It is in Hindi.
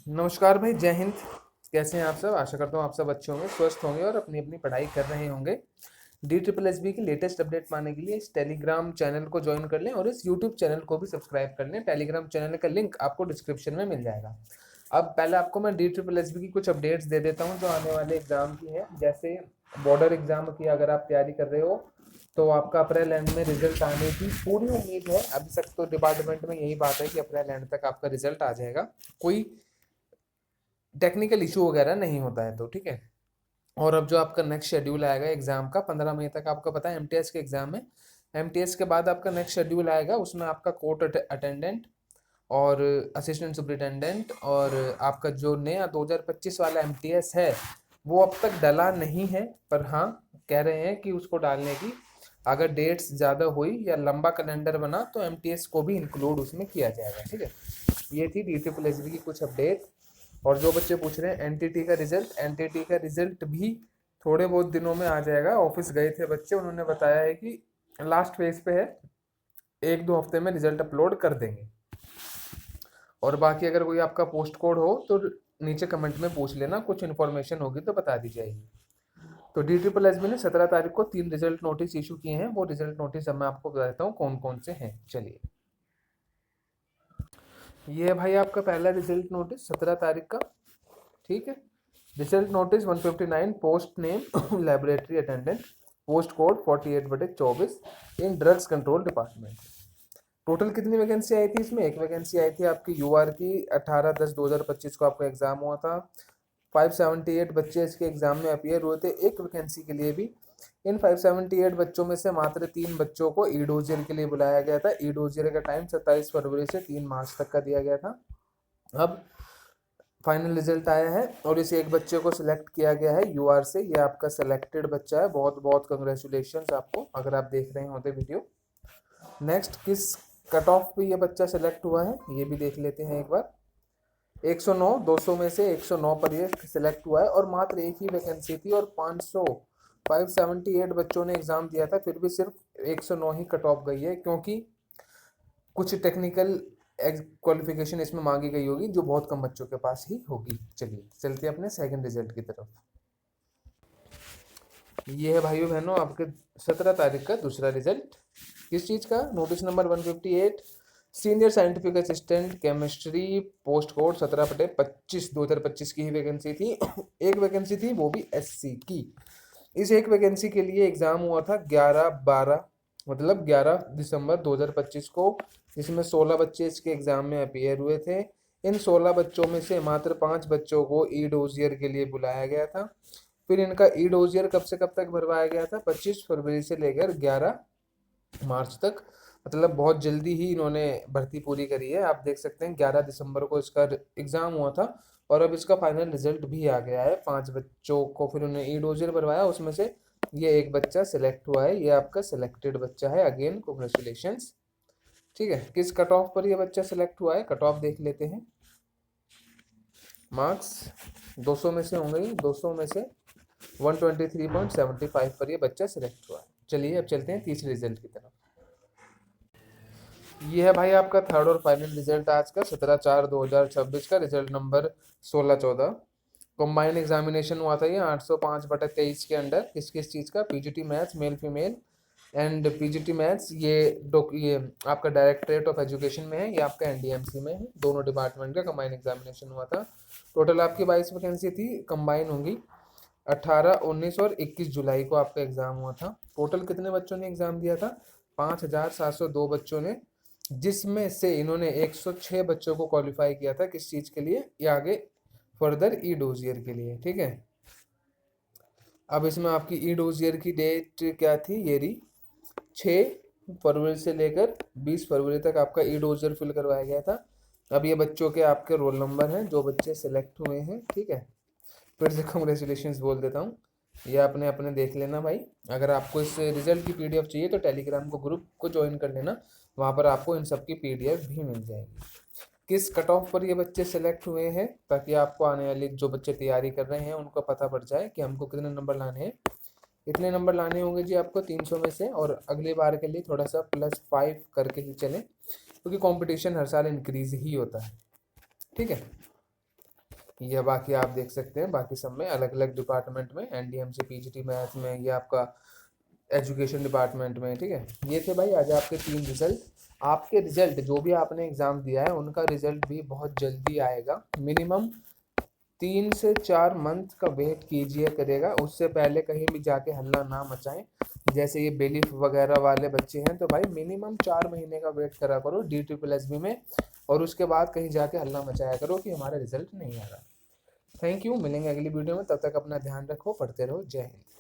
नमस्कार भाई, जय हिंद। कैसे हैं आप सब? आशा करता हूँ आप सब अच्छे होंगे, स्वस्थ होंगे और अपनी अपनी पढ़ाई कर रहे होंगे। डी ट्रिपल एस बी की लेटेस्ट अपडेट पाने के लिए इस टेलीग्राम चैनल को ज्वाइन कर लें और इस यूट्यूब चैनल को भी सब्सक्राइब कर लें। टेलीग्राम चैनल का लिंक आपको डिस्क्रिप्शन में मिल जाएगा। अब पहले आपको मैं डी ट्रिपल एस बी की कुछ अपडेट्स दे देता हूँ जो आने वाले एग्जाम की है। जैसे बॉर्डर एग्जाम की अगर आप तैयारी कर रहे हो तो आपका अप्रैल एंड में रिजल्ट आने की पूरी उम्मीद है। अभी तक तो डिपार्टमेंट में यही बात है कि अप्रैल एंड तक आपका रिजल्ट आ जाएगा। कोई टेक्निकल इशू वगैरह नहीं होता है तो ठीक है। और अब जो आपका नेक्स्ट शेड्यूल आएगा एग्जाम का 15 मई तक, आपको पता है एमटीएस के एग्जाम है। एमटीएस के बाद आपका नेक्स्ट शेड्यूल आएगा, उसमें आपका कोर्ट अटेंडेंट और असिस्टेंट सुपरिटेंडेंट और आपका जो नया 2025 वाला एमटीएस है वो अब तक डला नहीं है, पर हाँ कह रहे हैं कि उसको डालने की अगर डेट्स ज़्यादा हुई या लंबा कैलेंडर बना तो एमटीएस को भी इंक्लूड उसमें किया जाएगा। ठीक है, ये थी डी ट्रिपल एस बी की कुछ अपडेट। और जो बच्चे पूछ रहे हैं एनटीटी का रिजल्ट भी थोड़े बहुत दिनों में आ जाएगा। ऑफिस गए थे बच्चे, उन्होंने बताया है कि लास्ट फेज पे है, 1-2 हफ्ते में रिजल्ट अपलोड कर देंगे। और बाकी अगर कोई आपका पोस्ट कोड हो तो नीचे कमेंट में पूछ लेना, कुछ इन्फॉर्मेशन होगी तो बता दी जाएगी। तो डी ट्रिपल एस बी ने 17 तारीख को 3 रिजल्ट नोटिस इशू किए हैं। वो रिजल्ट नोटिस अब मैं आपको बता देता हूँ कौन कौन से हैं। चलिए, ये है भाई आपका पहला रिजल्ट नोटिस 17 तारीख का। ठीक है, result notice 159, post name laboratory attendant, post code 48/24 इन ड्रग्स कंट्रोल डिपार्टमेंट। टोटल कितनी वैकेंसी आई थी इसमें? एक वैकेंसी आई थी आपकी यूआर की। 18/10/2025 को आपका एग्जाम हुआ था। 578 बच्चे इसके एग्जाम में अपियर हुए थे एक वैकेंसी के लिए भी। इन 578 बच्चों में से मात्र 3 बच्चों को ई डोजियर के लिए बुलाया गया था। ई डोजियर का टाइम 27 फरवरी से 3 मार्च तक का दिया गया था। अब फाइनल रिजल्ट आया है और इस एक बच्चे को सिलेक्ट किया गया है यूआर से। ये आपका सिलेक्टेड बच्चा है, बहुत बहुत कंग्रेचुलेशंस आपको अगर आप देख रहे होते वीडियो। नेक्स्ट, किस कट ऑफ पे ये बच्चा सिलेक्ट हुआ है ये भी देख लेते हैं एक बार। 109, 200 में से 109 पर ये सिलेक्ट हुआ है और मात्र एक ही वैकेंसी थी और 578 बच्चों ने एग्जाम दिया था, फिर भी सिर्फ 109 ही कट ऑफ गई है क्योंकि कुछ टेक्निकल क्वालिफिकेशन इसमें मांगी गई होगी जो बहुत कम बच्चों के पास ही होगी। चलिए चलते हैं अपने सेकंड रिजल्ट की तरफ। ये है भाइयों बहनों आपके 17 तारीख का दूसरा रिजल्ट। किस चीज़ का? Notice number 158, senior scientific assistant chemistry, post code 17/25 2025 की ही वैकेंसी थी। एक वैकेंसी थी वो भी एससी की। इस एक वैकेंसी के लिए एग्जाम हुआ था 11/12 मतलब 11 दिसंबर 2025 को, जिसमें 16 बच्चे इसके एग्जाम में अपीयर हुए थे। इन 16 बच्चों में से मात्र 5 बच्चों को ई डोजियर के लिए बुलाया गया था। फिर इनका ई डोजियर कब से कब तक भरवाया गया था? 25 फरवरी से लेकर 11 मार्च तक, मतलब बहुत जल्दी ही इन्होंने भर्ती पूरी करी है। आप देख सकते हैं 11 दिसंबर को इसका एग्जाम हुआ था और अब इसका फाइनल रिजल्ट भी आ गया है। 5 बच्चों को फिर उन्होंने ई डोजियर भरवाया, उसमें से ये एक बच्चा सिलेक्ट हुआ है। ये आपका सिलेक्टेड बच्चा है, अगेन कॉन्ग्रेचुलेशंस। ठीक है, किस कट ऑफ पर ये बच्चा सिलेक्ट हुआ है कट ऑफ देख लेते हैं। मार्क्स 200 में से होंगे, 200 में से 123.75 पर ये बच्चा सिलेक्ट हुआ है। चलिए अब चलते हैं तीसरे रिजल्ट की तरफ। ये है भाई आपका थर्ड और फाइनल रिजल्ट आज का 17/4/2026 का, रिजल्ट नंबर 1614। कंबाइंड एग्जामिनेशन हुआ था ये 805/23 के अंडर। किस किस चीज़ का? PGT maths male female and PGT maths ये आपका डायरेक्टरेट ऑफ एजुकेशन में है, ये आपका एनडीएमसी में है। दोनों डिपार्टमेंट का कंबाइंड एग्जामिनेशन हुआ था। टोटल आपकी 22 वैकेंसी थी, कंबाइन होंगी। 18, 19 और 21 जुलाई को आपका एग्जाम हुआ था। टोटल कितने बच्चों ने एग्जाम दिया था? 5,702 बच्चों ने, जिसमें से इन्होंने 106 बच्चों को क्वालिफाई किया था। किस चीज़ के लिए? ये आगे फर्दर ई डोजियर के लिए। ठीक है, अब इसमें आपकी ई डोजियर की डेट क्या थी? ये रही 6 फरवरी से लेकर 20 फरवरी तक आपका ई डोजियर फिल करवाया गया था। अब ये बच्चों के आपके रोल नंबर हैं जो बच्चे सेलेक्ट हुए हैं। ठीक है, फिर से कॉन्ग्रेचुलेशन बोल देता हूँ, ये अपने अपने देख लेना भाई। अगर आपको इस रिजल्ट की पीडीएफ चाहिए तो टेलीग्राम को ग्रुप को ज्वाइन कर लेना, वहाँ पर आपको इन सब की पीडीएफ भी मिल जाएगी। किस कट ऑफ पर ये बच्चे सेलेक्ट हुए हैं, ताकि आपको आने वाली जो बच्चे तैयारी कर रहे हैं उनको पता पड़ जाए कि हमको कितने नंबर लाने हैं। इतने नंबर लाने होंगे जी आपको 300 में से, और अगली बार के लिए थोड़ा सा +5 करके ही चलें क्योंकि कंपटीशन हर साल इंक्रीज ही होता है। ठीक है, ये बाकी आप देख सकते हैं, बाकी सब में अलग अलग डिपार्टमेंट में, एनडीएमसी पीजीटी मैथ में, ये आपका एजुकेशन डिपार्टमेंट में, ठीक है। ये थे भाई आज आपके 3 रिजल्ट। आपके रिजल्ट जो भी आपने एग्ज़ाम दिया है उनका रिजल्ट भी बहुत जल्दी आएगा। मिनिमम 3 से 4 मंथ का वेट कीजिए करेगा, उससे पहले कहीं भी जाके हल्ला ना मचाएं। जैसे ये बेलीफ वगैरह वाले बच्चे हैं तो भाई मिनिमम 4 महीने का वेट करा करो DSSB में, और उसके बाद कहीं जाके हल्ला मचाया करो कि हमारा रिजल्ट नहीं आ रहा। थैंक यू, मिलेंगे अगली वीडियो में, तब तक अपना ध्यान रखो, पढ़ते रहो। जय हिंद।